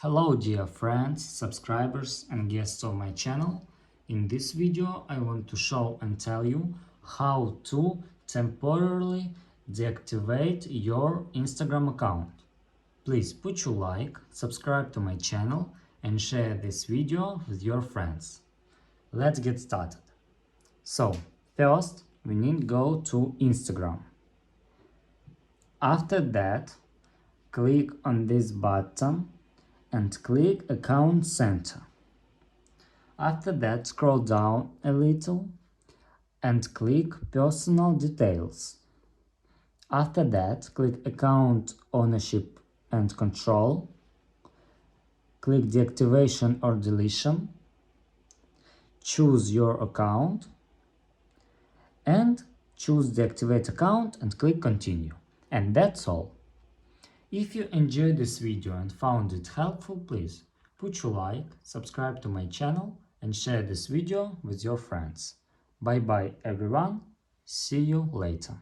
Hello dear friends, subscribers and guests of my channel. In this video I want to show and tell you how to temporarily deactivate your Instagram account. Please put your like, subscribe to my channel and share this video with your friends. Let's get started. So, first we need to go to Instagram. After that, click on this button and click Account Center. After that, scroll down a little and click Personal Details. After that, click Account Ownership and Control. Click Deactivation or Deletion. Choose your account and choose Deactivate Account and click Continue. And that's all. If you enjoyed this video and found it helpful, please put your like, subscribe to my channel and share this video with your friends. Bye bye everyone, see you later.